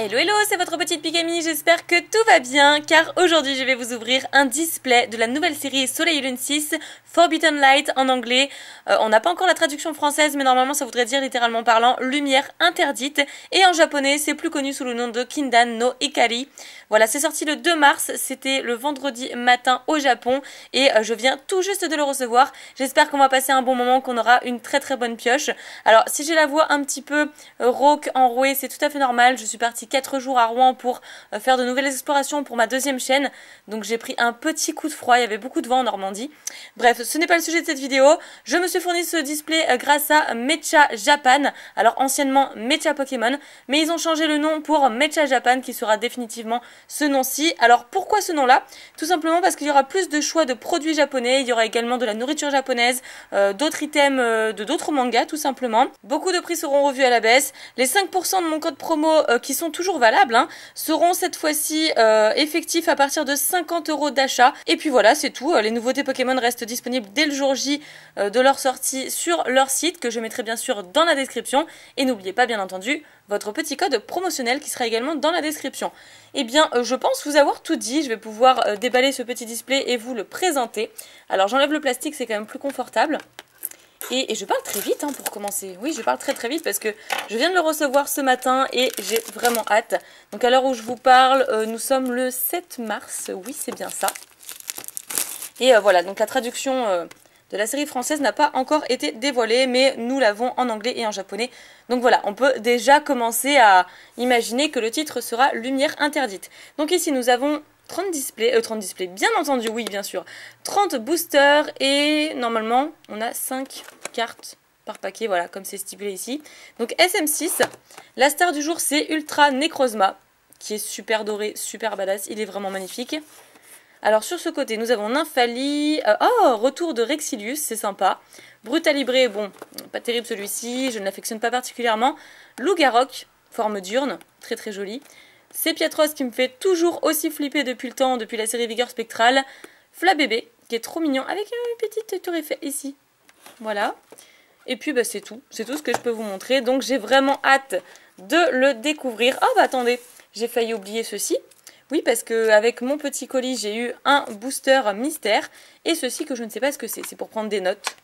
Hello hello, c'est votre petite Picamie, j'espère que tout va bien car aujourd'hui je vais vous ouvrir un display de la nouvelle série Soleil et Lune 6, Forbidden Light en anglais. On n'a pas encore la traduction française mais normalement ça voudrait dire littéralement parlant lumière interdite et en japonais c'est plus connu sous le nom de Kindan no Ikari. Voilà, c'est sorti le 2 mars, c'était le vendredi matin au Japon et je viens tout juste de le recevoir. J'espère qu'on va passer un bon moment, qu'on aura une très très bonne pioche. Alors si j'ai la voix un petit peu rauque, enrouée, c'est tout à fait normal, je suis partie 4 jours à Rouen pour faire de nouvelles explorations pour ma deuxième chaîne. Donc j'ai pris un petit coup de froid, il y avait beaucoup de vent en Normandie. Bref, ce n'est pas le sujet de cette vidéo. Je me suis fourni ce display grâce à Mecha Japan. Alors anciennement Mecha Pokémon, mais ils ont changé le nom pour Mecha Japan qui sera définitivement ce nom-ci. Alors pourquoi ce nom-là? Tout simplement parce qu'il y aura plus de choix de produits japonais, il y aura également de la nourriture japonaise, d'autres items de d'autres mangas tout simplement. Beaucoup de prix seront revus à la baisse. Les 5% de mon code promo qui sont toujours valables seront cette fois-ci effectifs à partir de 50 € d'achat. Et puis voilà, c'est tout. Les nouveautés Pokémon restent disponibles dès le jour J de leur sortie sur leur site que je mettrai bien sûr dans la description. Et n'oubliez pas bien entendu votre petit code promotionnel qui sera également dans la description. Eh bien, je pense vous avoir tout dit. Je vais pouvoir déballer ce petit display et vous le présenter. Alors j'enlève le plastique, c'est quand même plus confortable. Et je parle très vite pour commencer. Oui, je parle très très vite parce que je viens de le recevoir ce matin et j'ai vraiment hâte. Donc à l'heure où je vous parle, nous sommes le 7 mars. Oui, c'est bien ça. Et voilà, donc la traduction de la série française n'a pas encore été dévoilée, mais nous l'avons en anglais et en japonais. Donc voilà, on peut déjà commencer à imaginer que le titre sera Lumière interdite. Donc ici, nous avons 30 displays, bien entendu, oui, bien sûr. 30 boosters et normalement, on a 5 cartes par paquet, voilà, comme c'est stipulé ici. Donc SM6, la star du jour, c'est Ultra Necrozma, qui est super doré, super badass, il est vraiment magnifique. Alors sur ce côté, nous avons Nymphali, retour de Rexilius, c'est sympa. Brutalibré, bon, pas terrible celui-ci, je ne l'affectionne pas particulièrement. Loup-Garok, forme diurne, très très joli. C'est Piatros qui me fait toujours aussi flipper depuis le temps, depuis la série Vigueur Spectrale. Flabébé, qui est trop mignon, avec une petite tour Eiffel ici. Voilà. Et puis bah, c'est tout ce que je peux vous montrer. Donc j'ai vraiment hâte de le découvrir. Oh bah attendez, j'ai failli oublier ceci. Oui, parce qu'avec mon petit colis, j'ai eu un booster mystère. Et ceci que je ne sais pas ce que c'est. C'est pour prendre des notes.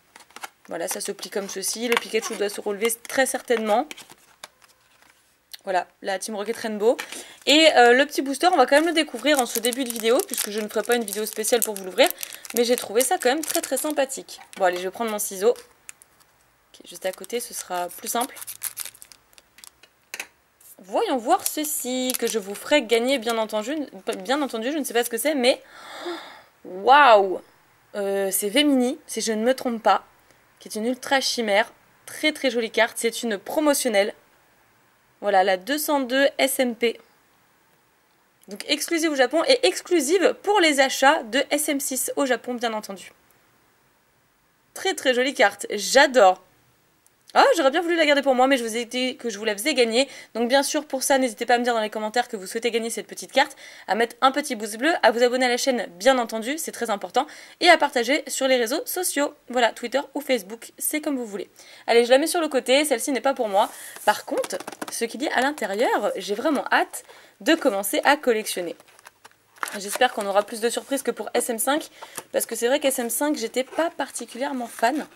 Voilà, ça se plie comme ceci. Le Pikachu doit se relever très certainement. Voilà, la Team Rocket Rainbow. Et le petit booster, on va quand même le découvrir en ce début de vidéo, puisque je ne ferai pas une vidéo spéciale pour vous l'ouvrir. Mais j'ai trouvé ça quand même très très sympathique. Bon allez, je vais prendre mon ciseau. Okay, juste à côté, ce sera plus simple. Voyons voir ceci, que je vous ferai gagner bien entendu. Je ne sais pas ce que c'est, mais... Waouh, c'est Vemini, si je ne me trompe pas, qui est une ultra chimère. Très très jolie carte, c'est une promotionnelle. Voilà, la 202 SMP. Donc exclusive au Japon et exclusive pour les achats de SM6 au Japon, bien entendu. Très très jolie carte, j'adore. Ah, j'aurais bien voulu la garder pour moi, mais je vous ai dit que je vous la faisais gagner. Donc bien sûr, pour ça, n'hésitez pas à me dire dans les commentaires que vous souhaitez gagner cette petite carte, à mettre un petit pouce bleu, à vous abonner à la chaîne, bien entendu, c'est très important, et à partager sur les réseaux sociaux. Voilà, Twitter ou Facebook, c'est comme vous voulez. Allez, je la mets sur le côté, celle-ci n'est pas pour moi. Par contre, ce qu'il y a à l'intérieur, j'ai vraiment hâte de commencer à collectionner. J'espère qu'on aura plus de surprises que pour SM5, parce que c'est vrai qu'SM5, j'étais pas particulièrement fan.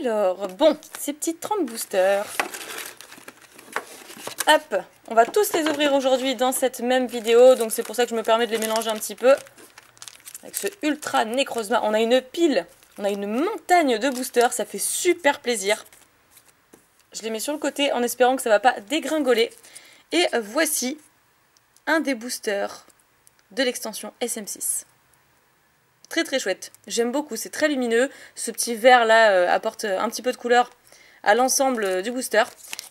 Alors, bon, ces petites 30 boosters. Hop, on va tous les ouvrir aujourd'hui dans cette même vidéo, donc c'est pour ça que je me permets de les mélanger un petit peu. Avec ce Ultra Necrozma, on a une pile, on a une montagne de boosters, ça fait super plaisir. Je les mets sur le côté en espérant que ça ne va pas dégringoler. Et voici un des boosters de l'extension SM6. Très très chouette, j'aime beaucoup, c'est très lumineux, ce petit vert là apporte un petit peu de couleur à l'ensemble du booster.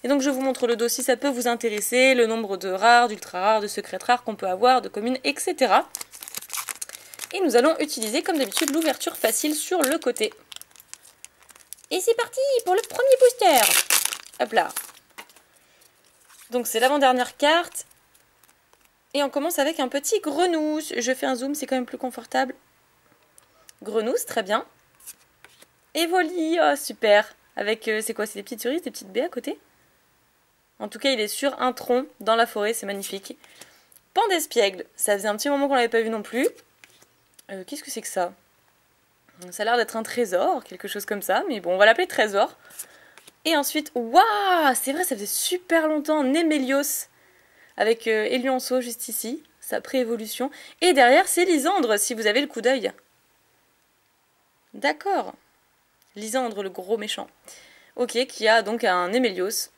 Et donc je vous montre le dos si ça peut vous intéresser, le nombre de rares, d'ultra rares, de secrètes rares qu'on peut avoir, de communes, etc. Et nous allons utiliser comme d'habitude l'ouverture facile sur le côté. Et c'est parti pour le premier booster. Hop là. Donc c'est l'avant-dernière carte. Et on commence avec un petit Grenousse. Je fais un zoom, c'est quand même plus confortable. Grenousse, très bien. Evoli, oh super. Avec, c'est quoi, c'est des petites cerises, des petites baies à côté? En tout cas, il est sur un tronc dans la forêt, c'est magnifique. Pan d'espiègle, ça faisait un petit moment qu'on l'avait pas vu non plus. Qu'est-ce que c'est que ça? Ça a l'air d'être un trésor, quelque chose comme ça, mais bon, on va l'appeler trésor. Et ensuite, waouh, c'est vrai, ça faisait super longtemps, Némélios, avec Elionceau juste ici, sa pré-évolution. Et derrière, c'est Lysandre, si vous avez le coup d'œil. D'accord. Lysandre, le gros méchant. Ok, qui a donc un Némélios.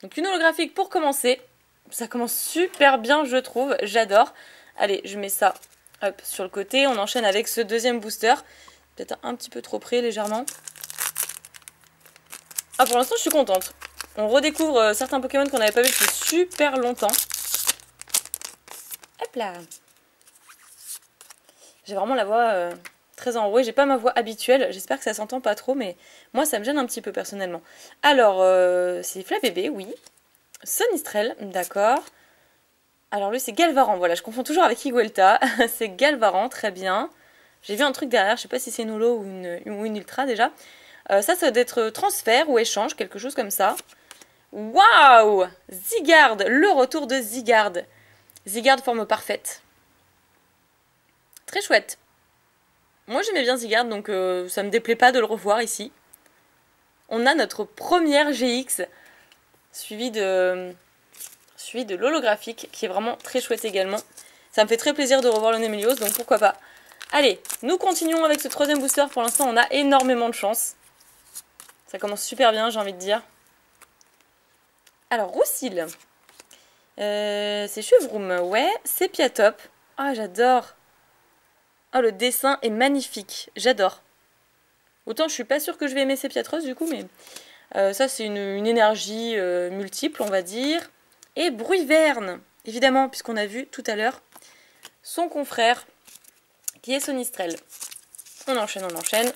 Donc une holographique pour commencer. Ça commence super bien, je trouve, j'adore. Allez, je mets ça hop, sur le côté, on enchaîne avec ce deuxième booster. Peut-être un petit peu trop près, légèrement. Ah, pour l'instant, je suis contente. On redécouvre certains Pokémon qu'on n'avait pas vu depuis super longtemps. Hop là. J'ai vraiment la voix très enrouée. J'ai pas ma voix habituelle. J'espère que ça s'entend pas trop, mais moi, ça me gêne un petit peu, personnellement. Alors, c'est Flabébé, oui. Sonistrel, d'accord. Alors lui c'est Galvaran, voilà, je confonds toujours avec Higuelta. C'est Galvaran, très bien. J'ai vu un truc derrière, je sais pas si c'est une holo ou une ultra déjà. Ça doit être transfert ou échange, quelque chose comme ça. Waouh! Zygarde, le retour de Zygarde. Zygarde forme parfaite. Très chouette. Moi j'aimais bien Zygarde, donc ça me déplaît pas de le revoir ici. On a notre première GX, suivie de l'holographique, qui est vraiment très chouette également. Ça me fait très plaisir de revoir le Némélios, donc pourquoi pas. Allez, nous continuons avec ce troisième booster. Pour l'instant, on a énormément de chance. Ça commence super bien, j'ai envie de dire. Alors, Roussil. C'est Chevroum, ouais. Sépiatop. Ah, j'adore. Oh, le dessin est magnifique. J'adore. Autant je suis pas sûre que je vais aimer Sépiatros du coup, mais ça c'est une énergie multiple, on va dire. Et Bruyverne, évidemment, puisqu'on a vu tout à l'heure son confrère, qui est Sonistrel. On enchaîne, on enchaîne.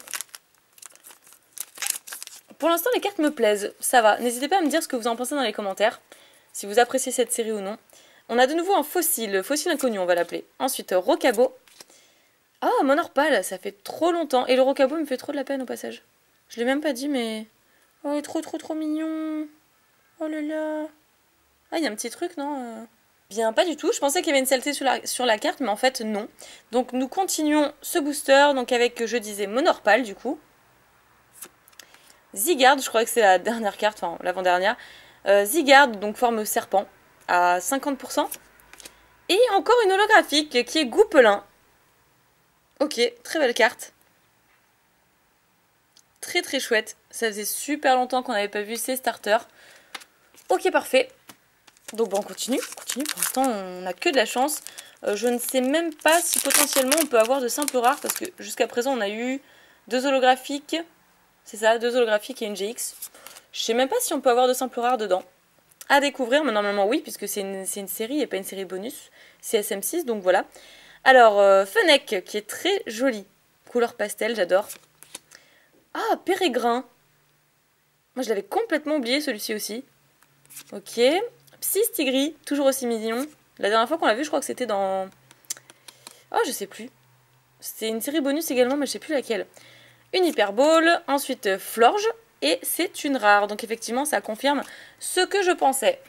Pour l'instant, les cartes me plaisent, ça va. N'hésitez pas à me dire ce que vous en pensez dans les commentaires, si vous appréciez cette série ou non. On a de nouveau un fossile inconnu, on va l'appeler. Ensuite, Rocabo. Ah, Monorpal, ça fait trop longtemps. Et le Rocabo me fait trop de la peine au passage. Je l'ai même pas dit, mais... Oh, il est trop mignon. Oh là là. Ah, il y a un petit truc, non Bien, pas du tout. Je pensais qu'il y avait une saleté sur la carte, mais en fait, non. Donc, nous continuons ce booster, donc avec, je disais, Monorpal, du coup. Zygarde, je crois que c'est la dernière carte, enfin, l'avant-dernière. Zygarde, donc forme serpent, à 50%. Et encore une holographique, qui est Goupelin. Ok, très belle carte. Très très chouette. Ça faisait super longtemps qu'on n'avait pas vu ces starters. Ok, parfait. Donc bon, on continue. Pour l'instant, on n'a que de la chance. Je ne sais même pas si potentiellement on peut avoir de simples rares, parce que jusqu'à présent, on a eu 2 holographiques. C'est ça, 2 holographiques et une GX. Je sais même pas si on peut avoir de simples rares dedans. À découvrir, mais normalement oui, puisque c'est une série et pas une série bonus. C'est SM6, donc voilà. Alors, Fennec, qui est très jolie. Couleur pastel, j'adore. Ah, Pérégrin. Moi, je l'avais complètement oublié, celui-ci aussi. Ok. Psystigris, toujours aussi mignon. La dernière fois qu'on l'a vu, je crois que c'était dans... Oh, je sais plus. C'était une série bonus également, mais je sais plus laquelle. Une Hyperball, ensuite Florge, et c'est une rare. Donc effectivement, ça confirme ce que je pensais.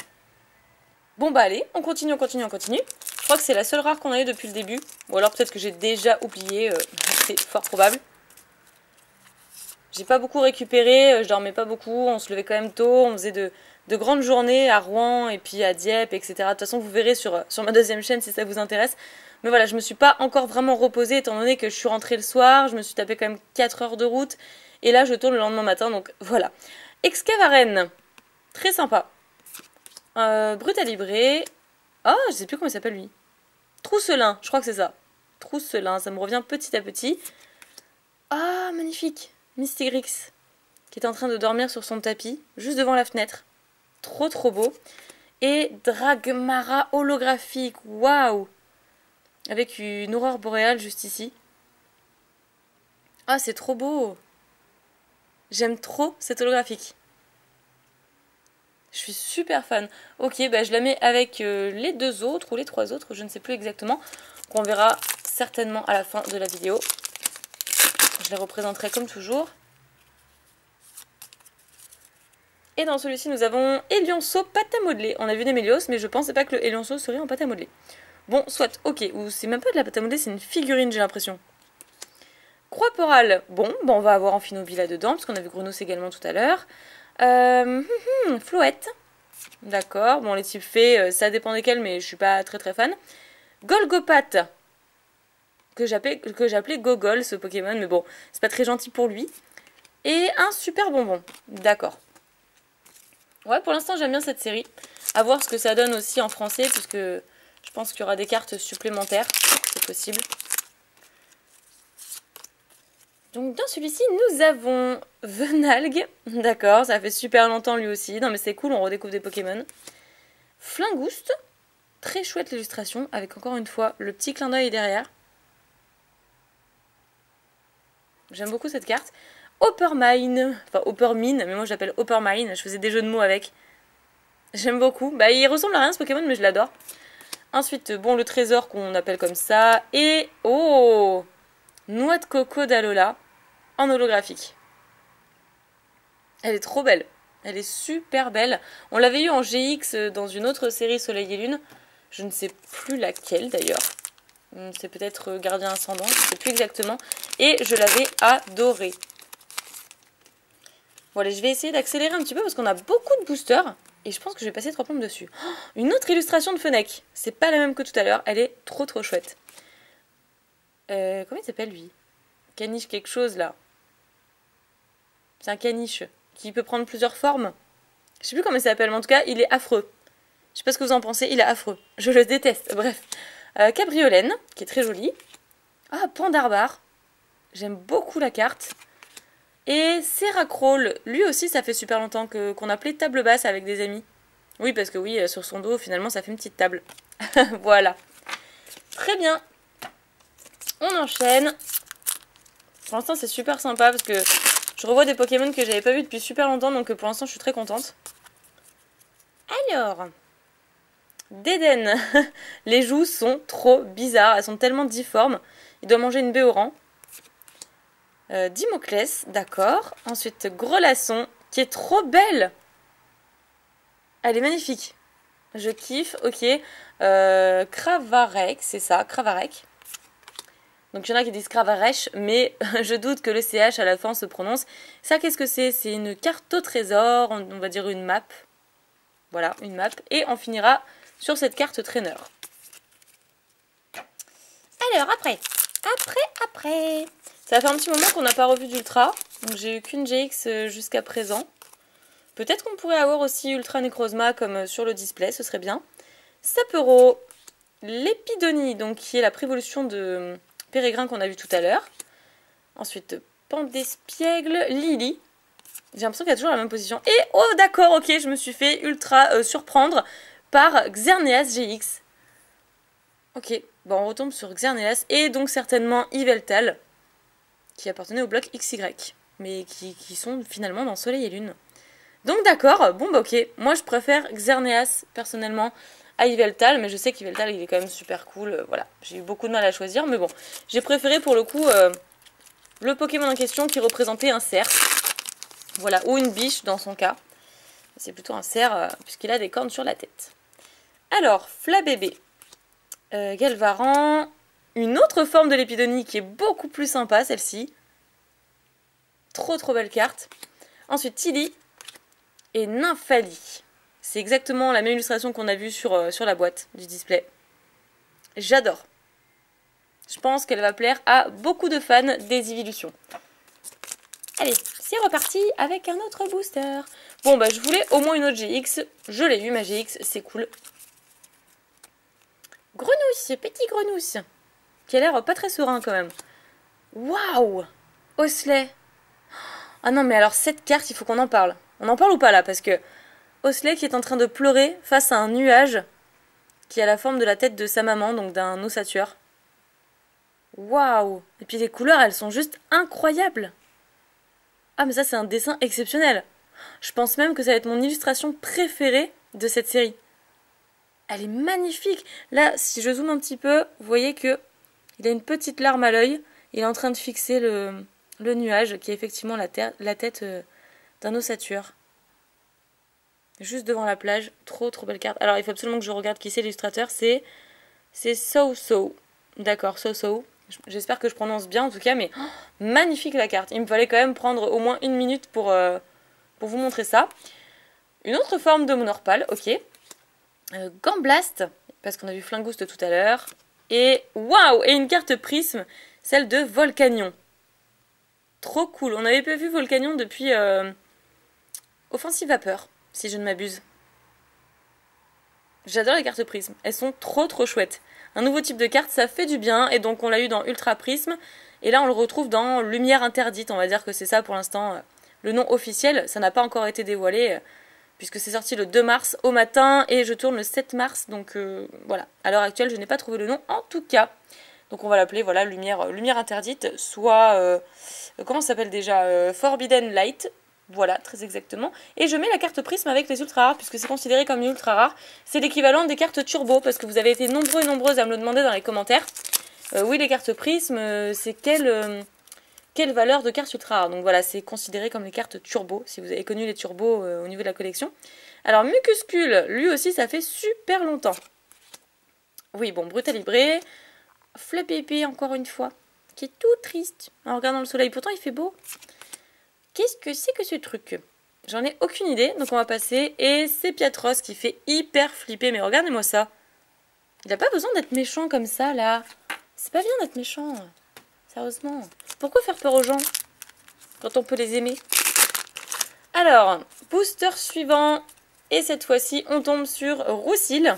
Bon bah allez, on continue. Je crois que c'est la seule rare qu'on a eu depuis le début. Ou alors peut-être que j'ai déjà oublié, c'est fort probable. J'ai pas beaucoup récupéré, je dormais pas beaucoup, on se levait quand même tôt, on faisait de grandes journées à Rouen et puis à Dieppe, etc. De toute façon, vous verrez sur ma deuxième chaîne si ça vous intéresse. Mais voilà, je me suis pas encore vraiment reposée étant donné que je suis rentrée le soir, je me suis tapé quand même 4 heures de route. Et là, je tourne le lendemain matin, donc voilà. Excavaren, très sympa. Brutalibré. Oh, je sais plus comment il s'appelle lui. Trousselin, je crois que c'est ça. Trousselin, ça me revient petit à petit. Ah, magnifique. Mystigrix, qui est en train de dormir sur son tapis, juste devant la fenêtre. Trop beau. Et Dragmara holographique, waouh! Avec une aurore boréale juste ici. Ah, c'est trop beau! J'aime trop cette holographique. Je suis super fan. Ok, bah je la mets avec les 2 autres ou les 3 autres, je ne sais plus exactement. Qu'on verra certainement à la fin de la vidéo. Je les représenterai comme toujours. Et dans celui-ci, nous avons Elionceau pâte à modeler. On a vu des Mélios, mais je pensais pas que le Elionceau serait en pâte à modeler. Bon, soit, ok. Ou c'est même pas de la pâte à modeler, c'est une figurine, j'ai l'impression. Croix-Porale, bon, on va avoir Amphinobie là-dedans, parce qu'on a vu Grenousse également tout à l'heure. Flouette. D'accord, bon, les types fées, ça dépend desquels, mais je suis pas très fan. Golgopath, que j'appelais Gogol, ce Pokémon, mais bon, c'est pas très gentil pour lui. Et un super bonbon, d'accord. Ouais, pour l'instant, j'aime bien cette série. À voir ce que ça donne aussi en français, puisque je pense qu'il y aura des cartes supplémentaires, c'est possible. Donc dans celui-ci, nous avons Venalgue. D'accord, ça fait super longtemps lui aussi. Non mais c'est cool, on redécouvre des Pokémon. Flingouste. Très chouette l'illustration, avec encore une fois le petit clin d'œil derrière. J'aime beaucoup cette carte. Hoppermine. Enfin Hoppermine, mais moi j'appelle Hoppermine. Je faisais des jeux de mots avec. J'aime beaucoup. Bah il ressemble à rien ce Pokémon, mais je l'adore. Ensuite, bon, le trésor qu'on appelle comme ça. Et... oh, Noix de coco d'Alola. En holographique. Elle est trop belle. Elle est super belle. On l'avait eu en GX dans une autre série Soleil et Lune. Je ne sais plus laquelle d'ailleurs. C'est peut-être Gardien Ascendant, je ne sais plus exactement. Et je l'avais adorée. Bon allez, je vais essayer d'accélérer un petit peu parce qu'on a beaucoup de boosters. Et je pense que je vais passer 3 plombes dessus. Oh, une autre illustration de Fennec. C'est pas la même que tout à l'heure. Elle est trop chouette. Comment il s'appelle lui? Caniche quelque chose là. C'est un caniche qui peut prendre plusieurs formes. Je sais plus comment il s'appelle, mais en tout cas, il est affreux. Je sais pas ce que vous en pensez, il est affreux. Je le déteste, bref. Cabriolène, qui est très jolie. Ah, Pandarbar. J'aime beaucoup la carte. Et Seracrawl, lui aussi, ça fait super longtemps qu'on appelait table basse avec des amis. Oui, parce que oui, sur son dos, finalement, ça fait une petite table. Voilà. Très bien. On enchaîne. Pour l'instant, c'est super sympa parce que je revois des Pokémon que j'avais pas vus depuis super longtemps, donc pour l'instant, je suis très contente. Alors, Dédenne. Les joues sont trop bizarres, elles sont tellement difformes. Il doit manger une baie au rang. Dimoclès, d'accord. Ensuite, Grelasson, qui est trop belle. Elle est magnifique. Je kiffe, ok. Cravarec, c'est ça, Cravarec. Donc il y en a qui disent Cravarech, mais je doute que le CH à la fin se prononce. Ça, qu'est-ce que c'est? C'est une carte au trésor, on va dire une map. Voilà, une map. Et on finira sur cette carte trainer. Alors, après. Ça fait un petit moment qu'on n'a pas revu d'Ultra. Donc j'ai eu qu'une GX jusqu'à présent. Peut-être qu'on pourrait avoir aussi Ultra Necrozma comme sur le display, ce serait bien. Sapero, Lépidonie, donc qui est la prévolution de Pérégrin qu'on a vu tout à l'heure. Ensuite, Pandespiègle, Lily. J'ai l'impression qu'il y a toujours la même position. Et, oh d'accord, ok, je me suis fait ultra surprendre par Xerneas GX. Ok, bon, on retombe sur Xerneas et donc certainement Yveltal, qui appartenait au bloc XY, mais qui sont finalement dans Soleil et Lune. Donc d'accord, bon bah ok, moi je préfère Xerneas personnellement à Yveltal, mais je sais qu'Yveltal il est quand même super cool, voilà. J'ai eu beaucoup de mal à choisir, mais bon, j'ai préféré pour le coup le Pokémon en question qui représentait un cerf, voilà, ou une biche dans son cas. C'est plutôt un cerf puisqu'il a des cornes sur la tête. Alors, Flabébé, Galvaran, une autre forme de Lépidonie qui est beaucoup plus sympa celle-ci. Trop belle carte. Ensuite Tilly et Nymphalie. C'est exactement la même illustration qu'on a vue sur la boîte du display. J'adore. Je pense qu'elle va plaire à beaucoup de fans des évolutions. Allez, c'est reparti avec un autre booster. Bon, bah je voulais au moins une autre GX. Je l'ai eu, ma GX, c'est cool. Grenousse, petit Grenousse. Qui a l'air pas très serein quand même. Waouh! Osley. Ah non, mais alors cette carte, il faut qu'on en parle. On en parle ou pas là? Parce que Osley qui est en train de pleurer face à un nuage qui a la forme de la tête de sa maman, donc d'un ossature. Waouh! Et puis les couleurs, elles sont juste incroyables. Ah, mais ça, c'est un dessin exceptionnel. Je pense même que ça va être mon illustration préférée de cette série. Elle est magnifique. Là, si je zoome un petit peu, vous voyez que il a une petite larme à l'œil. Il est en train de fixer le nuage qui est effectivement la tête d'un ossature. Juste devant la plage. Trop trop belle carte. Alors il faut absolument que je regarde qui c'est l'illustrateur. C'est So. D'accord, So. J'espère que je prononce bien en tout cas, mais oh, magnifique la carte. Il me fallait quand même prendre au moins une minute pour vous montrer ça. Une autre forme de Monorpal, ok. Gambblast, parce qu'on a vu Flingoust tout à l'heure. Et waouh, et une carte prisme, celle de Volcanion. Trop cool. On n'avait pas vu Volcanion depuis Offensive Vapeur, si je ne m'abuse. J'adore les cartes prisme. Elles sont trop trop chouettes. Un nouveau type de carte, ça fait du bien. Et donc on l'a eu dans Ultra Prisme. Et là on le retrouve dans Lumière Interdite. On va dire que c'est ça pour l'instant le nom officiel. Ça n'a pas encore été dévoilé. Puisque c'est sorti le 2 mars au matin. Et je tourne le 7 mars. Donc voilà. À l'heure actuelle, je n'ai pas trouvé le nom en tout cas. Donc on va l'appeler voilà, Lumière Interdite. Soit... comment ça s'appelle déjà Forbidden Light. Voilà, très exactement. Et je mets la carte prisme avec les ultra rares, puisque c'est considéré comme une ultra rare. C'est l'équivalent des cartes turbo, parce que vous avez été nombreux et nombreuses à me le demander dans les commentaires. Oui, les cartes prisme, c'est quelle valeur de carte ultra rare? Donc voilà, c'est considéré comme les cartes turbo, si vous avez connu les turbos au niveau de la collection. Alors, Mucuscule, lui aussi, ça fait super longtemps. Oui, bon, Brutalibré. Flapépé, encore une fois, qui est tout triste en regardant le soleil. Pourtant, il fait beau. Qu'est-ce que c'est que ce truc? J'en ai aucune idée, donc on va passer. Et c'est Piatros qui fait hyper flipper. Mais regardez-moi ça. Il n'a pas besoin d'être méchant comme ça, là. C'est pas bien d'être méchant. Sérieusement. Pourquoi faire peur aux gens quand on peut les aimer? Alors, booster suivant. Et cette fois-ci, on tombe sur Roussil.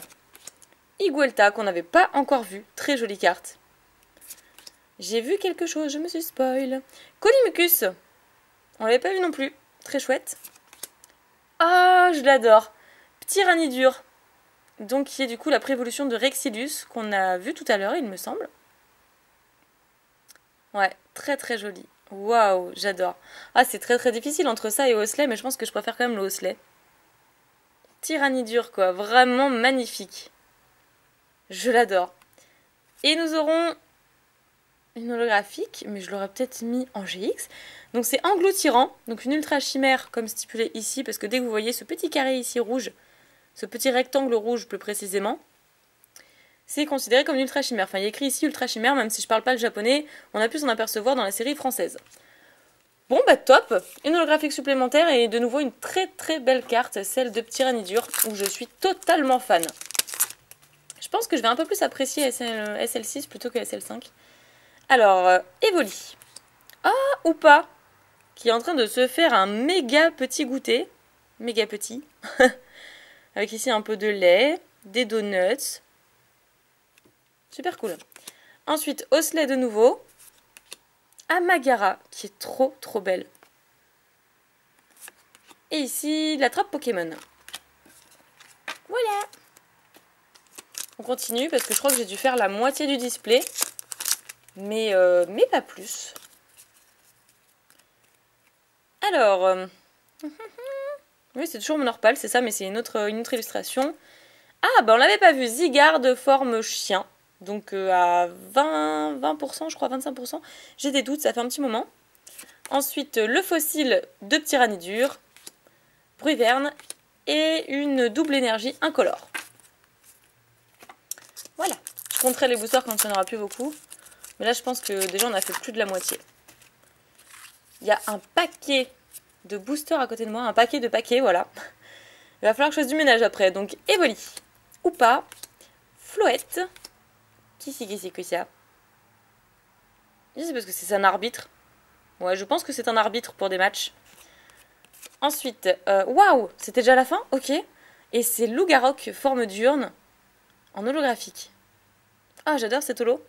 Iguelta, qu'on n'avait pas encore vu. Très jolie carte. J'ai vu quelque chose, je me suis spoil. Colimucus. On l'avait pas vu non plus. Très chouette. Ah, je l'adore. Petit Ranidur. Donc, qui est du coup la prévolution de Rexilus, qu'on a vu tout à l'heure, il me semble. Ouais, très très joli. Waouh, j'adore. Ah, c'est très très difficile entre ça et Osley, mais je pense que je préfère quand même le Osley. Petit Ranidur, quoi. Vraiment magnifique. Je l'adore. Et nous aurons une holographique, mais je l'aurais peut-être mis en GX. Donc c'est Engloutirant, donc une ultra chimère comme stipulé ici, parce que dès que vous voyez ce petit carré ici rouge, ce petit rectangle rouge plus précisément, c'est considéré comme une ultra chimère. Enfin, il y a écrit ici ultra chimère, même si je parle pas le japonais, on a pu s'en apercevoir dans la série française. Bon bah top, une holographique supplémentaire et de nouveau une très très belle carte, celle de Petit Ranidur, où je suis totalement fan. Je pense que je vais un peu plus apprécier SL6 plutôt que SL5. Alors, Evoli. Ah, ou pas, qui est en train de se faire un méga petit goûter. Méga petit. Avec ici un peu de lait, des donuts. Super cool. Ensuite, Osley de nouveau. Amagara, qui est trop trop belle. Et ici, la trappe Pokémon. Voilà. On continue parce que je crois que j'ai dû faire la moitié du display. Mais pas plus. Alors, oui, c'est toujours Monorpal, c'est ça, mais c'est une autre illustration. Ah, bah on l'avait pas vu, Zygarde de forme chien. Donc à 20%, je crois, 25%. J'ai des doutes, ça fait un petit moment. Ensuite, le fossile de Petit Ranidur, Bruyverne et une double énergie incolore. Voilà. Je compterai les boosters quand il n'y en aura plus beaucoup. Mais là, je pense que déjà, on a fait plus de la moitié. Il y a un paquet de boosters à côté de moi. Un paquet de paquets, voilà. Il va falloir que je fasse du ménage après. Donc, Evoli. Ou pas. Floette. Qui c'est que ça? C'est parce que c'est un arbitre. Ouais, je pense que c'est un arbitre pour des matchs. Ensuite, waouh, c'était déjà la fin? Ok. Et c'est Lougarok, forme diurne, en holographique. Ah, j'adore cette holo.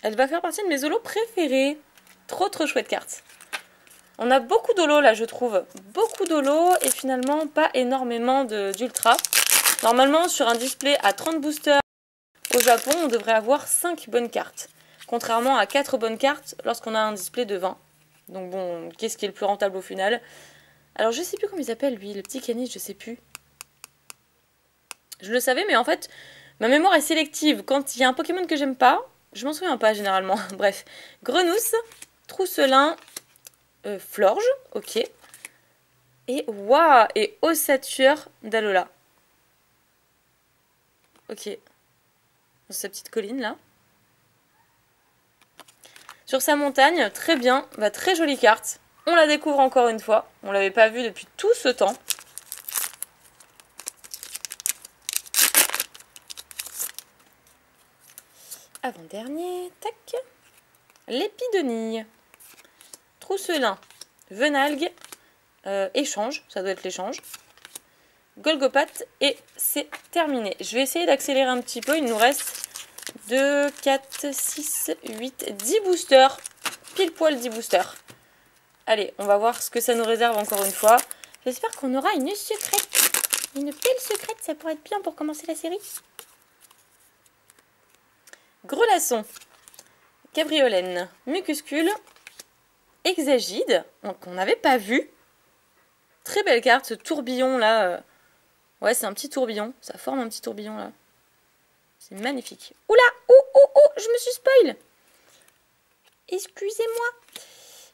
Elle va faire partie de mes holos préférés. Trop trop chouette carte. On a beaucoup d'holos là, je trouve. Beaucoup d'holos et finalement pas énormément d'ultra. Normalement, sur un display à 30 boosters au Japon, on devrait avoir 5 bonnes cartes. Contrairement à 4 bonnes cartes lorsqu'on a un display de 20. Donc bon, qu'est-ce qui est le plus rentable au final? Alors je sais plus comment il s'appelle lui, le petit canis, je sais plus. Je le savais, mais en fait, ma mémoire est sélective. Quand il y a un Pokémon que j'aime pas, je m'en souviens pas généralement. Bref, Grenousse, Trousselin, Florge, ok. Et waouh, et ossature d'Alola. Ok. Dans sa petite colline là. Sur sa montagne, très bien. Bah, très jolie carte. On la découvre encore une fois. On l'avait pas vue depuis tout ce temps. Avant-dernier, tac. L'épidonie. Trousselin. Venalgue. Échange, ça doit être l'échange. Golgopath et c'est terminé. Je vais essayer d'accélérer un petit peu. Il nous reste 2, 4, 6, 8, 10 boosters. Pile poil 10 boosters. Allez, on va voir ce que ça nous réserve encore une fois. J'espère qu'on aura une secrète. Une belle secrète, ça pourrait être bien pour commencer la série. Grelasson. Cabriolène. Mucuscule. Hexagide, qu'on n'avait pas vu. Très belle carte, ce tourbillon là. Ouais, c'est un petit tourbillon. Ça forme un petit tourbillon là. C'est magnifique. Oula, je me suis spoil. Excusez-moi.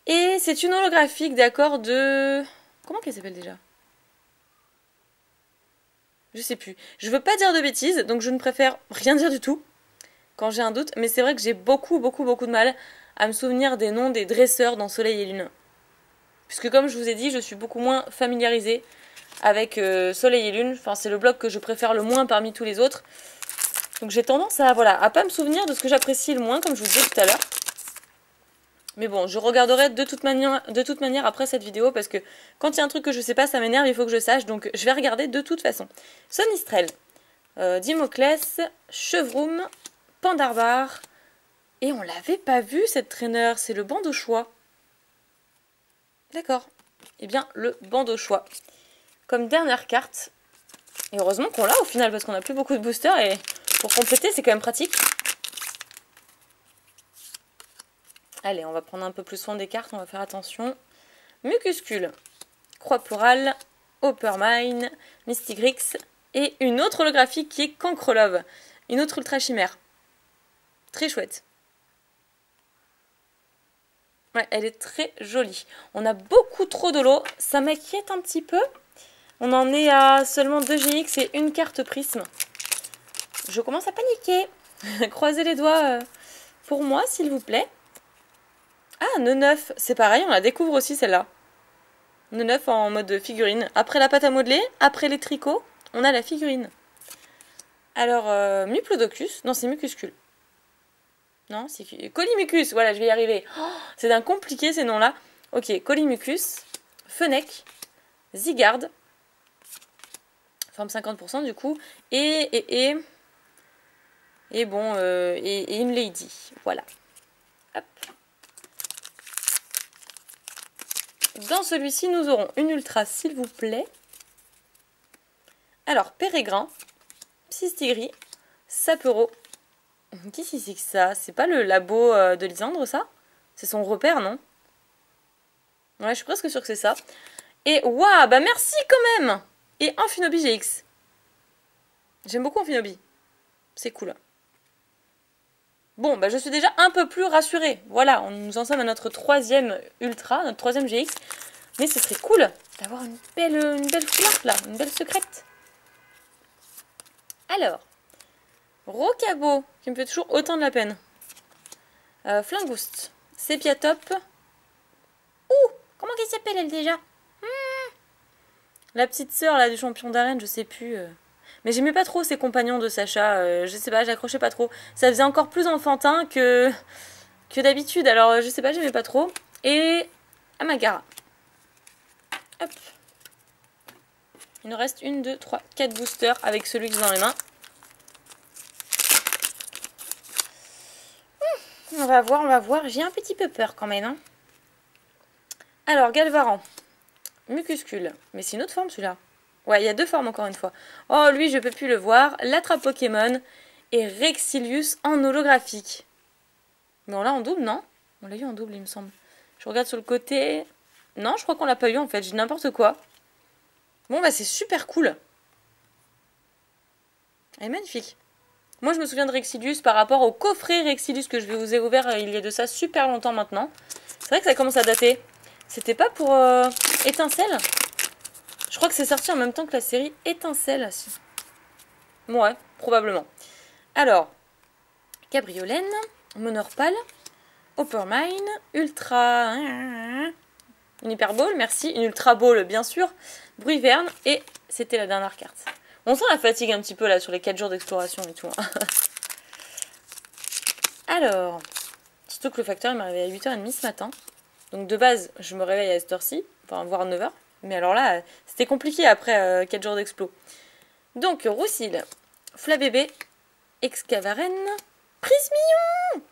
Et c'est une holographique, d'accord, de... Comment qu'elle s'appelle déjà? Je sais plus. Je veux pas dire de bêtises, donc je ne préfère rien dire du tout quand j'ai un doute. Mais c'est vrai que j'ai beaucoup de mal à me souvenir des noms des dresseurs dans Soleil et Lune. Puisque comme je vous ai dit, je suis beaucoup moins familiarisée avec Soleil et Lune. Enfin, c'est le bloc que je préfère le moins parmi tous les autres. Donc j'ai tendance à, voilà, à pas me souvenir de ce que j'apprécie le moins, comme je vous disais tout à l'heure. Mais bon, je regarderai de toute manière après cette vidéo, parce que quand il y a un truc que je sais pas, ça m'énerve, il faut que je sache. Donc je vais regarder de toute façon. Sonistrel, Dimoclès, Chevroom, Pandarbar. Et on l'avait pas vu cette traîneur, c'est le bandeau choix. D'accord. Eh bien, le bandeau choix. Comme dernière carte. Et heureusement qu'on l'a au final, parce qu'on n'a plus beaucoup de boosters. Et pour compléter, c'est quand même pratique. Allez, on va prendre un peu plus soin des cartes, on va faire attention. Mucuscule, Croix-Plurale, Hoppermine, Mystigrix. Et une autre holographique qui est Cancrelove. Une autre ultra chimère. Très chouette. Ouais, elle est très jolie. On a beaucoup trop de l'eau. Ça m'inquiète un petit peu. On en est à seulement 2 GX et une carte prisme. Je commence à paniquer. Croisez les doigts pour moi, s'il vous plaît. Ah, Neneuf. C'est pareil, on la découvre aussi, celle-là. Neneuf en mode figurine. Après la pâte à modeler, après les tricots, on a la figurine. Alors, Muplodocus. Non, c'est Mucuscule. Non, c'est Collimucus, voilà, je vais y arriver. Oh, c'est d'un compliqué ces noms-là. Ok, Collimucus, Fennec, Zygarde, forme 50% du coup, et bon, et une Lady, voilà. Hop. Dans celui-ci, nous aurons une Ultra, s'il vous plaît. Alors, Pérégrin, Psystigris, Sapero. Qu'est-ce que c'est que ça? C'est pas le labo de Lysandre, ça? C'est son repère, non? Ouais, je suis presque sûre que c'est ça. Et waouh, bah merci quand même! Et Amphinobi GX. J'aime beaucoup Amphinobi. C'est cool. Bon, bah je suis déjà un peu plus rassurée. Voilà, nous en sommes à notre 3e Ultra, notre 3e GX. Mais ce serait cool d'avoir une belle flotte là, une belle secrète. Alors... Rocabo, qui me fait toujours autant de la peine. Flingouste. Sépiatop. Ouh, comment qu'elle s'appelle elle déjà? La petite sœur là du champion d'arène, je sais plus. Mais j'aimais pas trop ses compagnons de Sacha. Je sais pas, j'accrochais pas trop. Ça faisait encore plus enfantin que d'habitude. Alors je sais pas, j'aimais pas trop. Et Amagara. Hop. Il nous reste 1, 2, 3, 4 boosters avec celui que j'ai dans les mains. On va voir. J'ai un petit peu peur quand même. Hein. Alors, Galvaran. Mucuscule. Mais c'est une autre forme celui-là. Ouais, il y a 2 formes encore une fois. Oh, lui, je peux plus le voir. L'attrape Pokémon. Et Rexilius en holographique. Mais on l'a en double, non? On l'a eu en double, il me semble. Je regarde sur le côté. Non, je crois qu'on l'a pas eu en fait. J'ai n'importe quoi. Bon, bah c'est super cool. Elle est magnifique. Moi, je me souviens de Rexilius par rapport au coffret Rexilius que je vous ai ouvert il y a de ça super longtemps maintenant. C'est vrai que ça commence à dater. C'était pas pour Étincelle? Je crois que c'est sorti en même temps que la série Étincelle. Ouais, probablement. Alors, Cabriolène, Monorpal, Oppermine, Ultra... Une Hyper Ball, merci. Une Ultra Ball, bien sûr. Bruyverne, et c'était la dernière carte. On sent la fatigue un petit peu là sur les 4 jours d'exploration et tout. Alors, surtout que le facteur il m'est arrivé à 8h30 ce matin. Donc de base, je me réveille à cette heure-ci, enfin voire à 9h. Mais alors là, c'était compliqué après 4 jours d'explo. Donc, Roussil, Flabébé, Excavaren, Prismillon.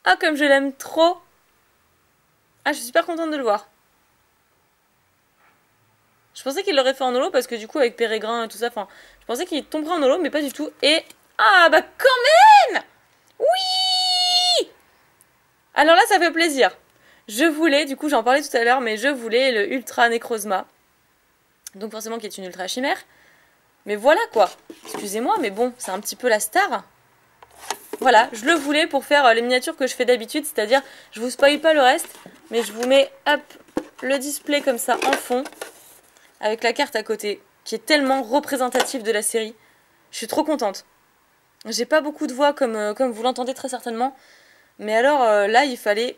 Ah, comme je l'aime trop. Ah, je suis super contente de le voir. Je pensais qu'il l'aurait fait en holo parce que du coup, avec Pérégrin et tout ça, enfin, je pensais qu'il tomberait en holo, mais pas du tout. Et... ah, bah quand même! Oui! Alors là, ça fait plaisir. Je voulais, du coup, j'en parlais tout à l'heure, mais je voulais le Ultra Necrozma. Donc forcément, qui est une Ultra Chimère. Mais voilà quoi. Excusez-moi, mais bon, c'est un petit peu la star. Voilà, je le voulais pour faire les miniatures que je fais d'habitude, c'est-à-dire, je vous spoil pas le reste, mais je vous mets, hop, le display comme ça en fond, avec la carte à côté, qui est tellement représentative de la série. Je suis trop contente. J'ai pas beaucoup de voix comme vous l'entendez très certainement, mais alors là, il fallait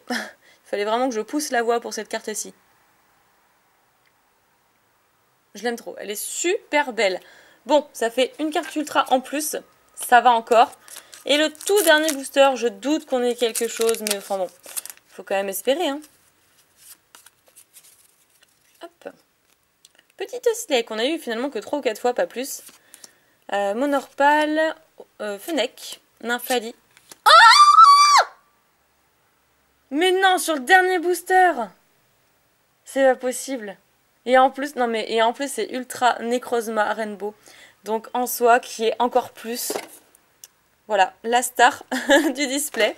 vraiment que je pousse la voix pour cette carte-ci. Je l'aime trop, elle est super belle. Bon, ça fait une carte ultra en plus, ça va encore. Et le tout dernier booster, je doute qu'on ait quelque chose, mais enfin bon, faut quand même espérer, hein. Hop. Petite Slay qu'on a eu finalement que 3 ou 4 fois, pas plus. Monorpal, Fennec, Nymphali. Oh! Mais non, sur le dernier booster! C'est pas possible. Et en plus, non mais, et en plus c'est Ultra Necrozma Rainbow. Donc en soi, qui est encore plus... Voilà, la star du display.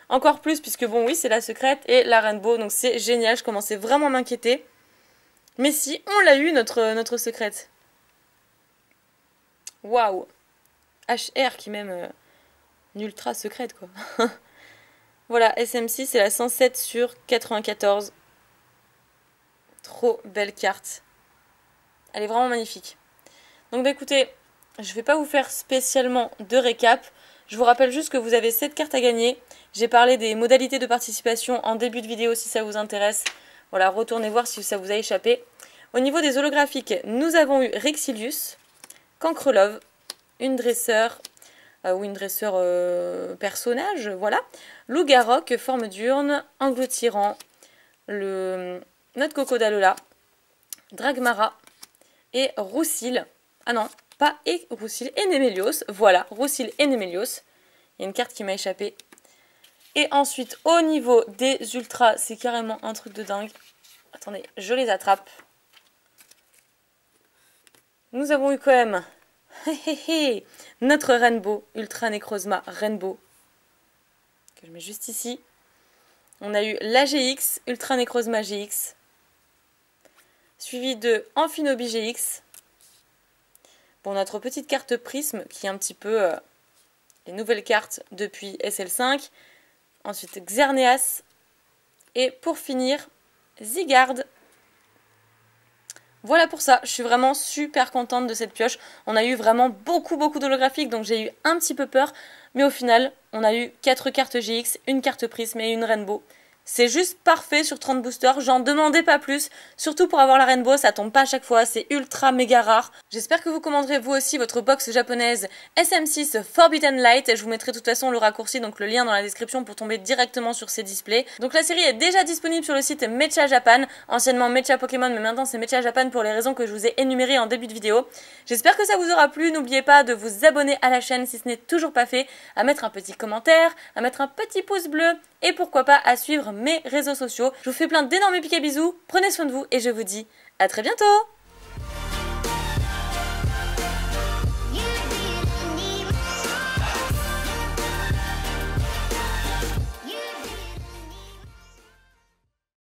Encore plus, puisque bon, oui, c'est la secrète et la Rainbow. Donc c'est génial, je commençais vraiment à m'inquiéter. Mais si, on l'a eu, notre secrète. Waouh. HR qui est même une ultra secrète, quoi. Voilà, SM6, c'est la 107 sur 94. Trop belle carte. Elle est vraiment magnifique. Donc bah écoutez, je vais pas vous faire spécialement de récap. Je vous rappelle juste que vous avez 7 cartes à gagner. J'ai parlé des modalités de participation en début de vidéo si ça vous intéresse. Voilà, retournez voir si ça vous a échappé. Au niveau des holographiques, nous avons eu Rexilius, Cancrelove, une dresseur, ou une dresseur personnage, voilà. Loup-Garok, forme diurne, Anglo-Tyran, le Notre Cocodalola, Dragmara et Roussil. Ah non, pas et Roussil et Nemelios. Voilà, Roussil et Nemelios. Il y a une carte qui m'a échappé. Et ensuite, au niveau des ultras, c'est carrément un truc de dingue. Attendez, je les attrape. Nous avons eu quand même notre Rainbow, Ultra Necrozma Rainbow, que je mets juste ici. On a eu la GX, Ultra Necrozma GX, suivi de Amphinobi GX. Bon, notre petite carte Prisme, qui est un petit peu les nouvelles cartes depuis SL5. Ensuite, Xerneas. Et pour finir, Zygarde. Voilà pour ça, je suis vraiment super contente de cette pioche. On a eu vraiment beaucoup d'holographiques, donc j'ai eu un petit peu peur. Mais au final, on a eu 4 cartes GX, une carte Prisme et une Rainbow. C'est juste parfait sur 30 boosters, j'en demandais pas plus. Surtout pour avoir la Rainbow, ça tombe pas à chaque fois, c'est ultra méga rare. J'espère que vous commanderez vous aussi votre box japonaise SM6 Forbidden Light. Je vous mettrai de toute façon le raccourci, donc le lien dans la description pour tomber directement sur ces displays. Donc la série est déjà disponible sur le site Mecha Japan, anciennement Mecha Pokémon, mais maintenant c'est Mecha Japan pour les raisons que je vous ai énumérées en début de vidéo. J'espère que ça vous aura plu, n'oubliez pas de vous abonner à la chaîne si ce n'est toujours pas fait, à mettre un petit commentaire, à mettre un petit pouce bleu, et pourquoi pas à suivre mes réseaux sociaux. Je vous fais plein d'énormes piques bisous, prenez soin de vous et je vous dis à très bientôt.